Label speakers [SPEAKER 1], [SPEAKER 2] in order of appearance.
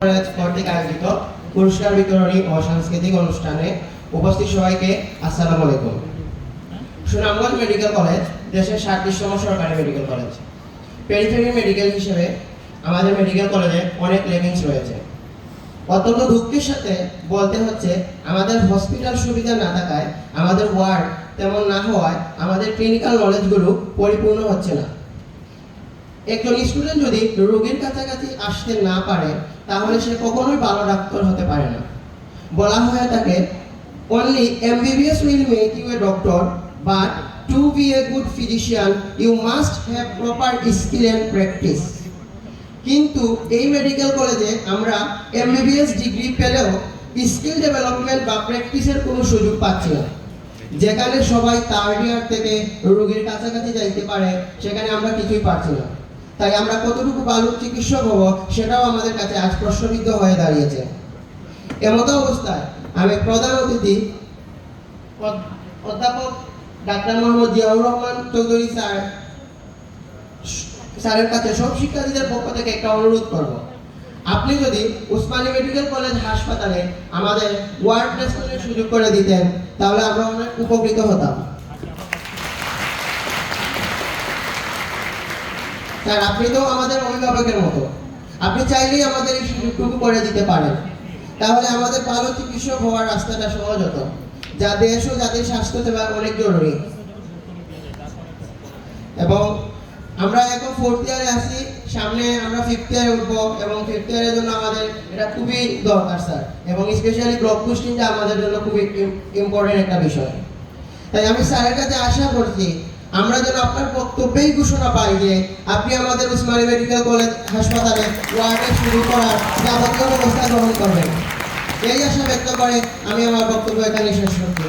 [SPEAKER 1] College কর্তৃক আয়োজিত পুরস্কার বিতরণী ও সাংস্কৃতিক অনুষ্ঠানে উপস্থিত সবাইকে আসসালামু আলাইকুম। সুনামগঞ্জ মেডিকেল কলেজ দেশের 37তম সরকারি মেডিকেল কলেজ। পেরিফেরি মেডিকেল হিসেবে আমাদের মেডিকেল কলেজে অনেক লেগিংস রয়েছে। অত্যন্ত দুঃখের সাথে বলতে হচ্ছে, আমাদের হসপিটাল সুবিধা না থাকায়, আমাদের ওয়ার্ড তেমন না হওয়ায় আমাদের ক্লিনিক্যাল নলেজগুলো পরিপূর্ণ হচ্ছে না। একজন স্টুডেন্ট যদি রোগীর কাছাকাছি আসতে না পারে, তাহলে সে কখনোই ভালো ডাক্তার হতে পারে না। বলা হয়ে থাকে, only MBBS will make you a doctor, but to be a good physician you must have proper skill and practice. কিন্তু এই মেডিকেল কলেজে আমরা MBBS ডিগ্রি পেলেও স্কিল ডেভেলপমেন্ট বা প্র্যাকটিসের কোনো সুযোগ পাচ্ছি না। যেখানে সবাই থার্ড ইয়ার থেকে রোগীর কাছাকাছি যাইতে পারে, সেখানে আমরা কিছুই পাচ্ছি না। তাই আমরা কতটুকু ভালো চিকিৎসক হব, সেটাও আমাদের কাছে আজ প্রশ্নবিদ্ধ হয়ে দাঁড়িয়েছে। এমতো অবস্থায় আমি প্রধান অতিথি অধ্যাপক ডাক্তার মোহাম্মদ জিয়াউর রহমান চৌধুরী স্যারের কাছে সব শিক্ষার্থীদের পক্ষ থেকে একটা অনুরোধ করব। আপনি যদি উসমানী মেডিকেল কলেজ হাসপাতালে আমাদের ওয়ার্ড প্লেসমেন্টের সুযোগ করে দিতেন, তাহলে আমরা অনেক উপকৃত হতাম। স্যার, আপনি তো আমাদের অভিভাবকের মতো, আপনি চাইলেই আমাদের এই সুযোগটুকু করে দিতে পারেন। তাহলে আমাদের ভালো চিকিৎসক হওয়ার রাস্তাটা সহজ হতো, যা দেশ ও জাতির স্বাস্থ্য সেবা অনেক জরুরি। এবং আমরা এখন 4th ইয়ারে আছি, সামনে আমরা 5th ইয়ারে উঠবো, এবং 5th ইয়ারের জন্য আমাদের এটা খুবই দরকার স্যার, এবং স্পেশালি ব্লক পোস্টিংটা আমাদের জন্য খুবই ইম্পর্টেন্ট একটা বিষয়। তাই আমি স্যারের কাছে আশা করছি, আমরা যেন আপনার বক্তব্যেই ঘোষণা পাই যে আপনি আমাদের উসমানী মেডিকেল কলেজ হাসপাতালে ওয়ার্ডে শুরু করার যাবতীয় ব্যবস্থা গ্রহণ করবেন। এই আশা ব্যক্ত করে আমি আমার বক্তব্য এখানে শেষ করছি।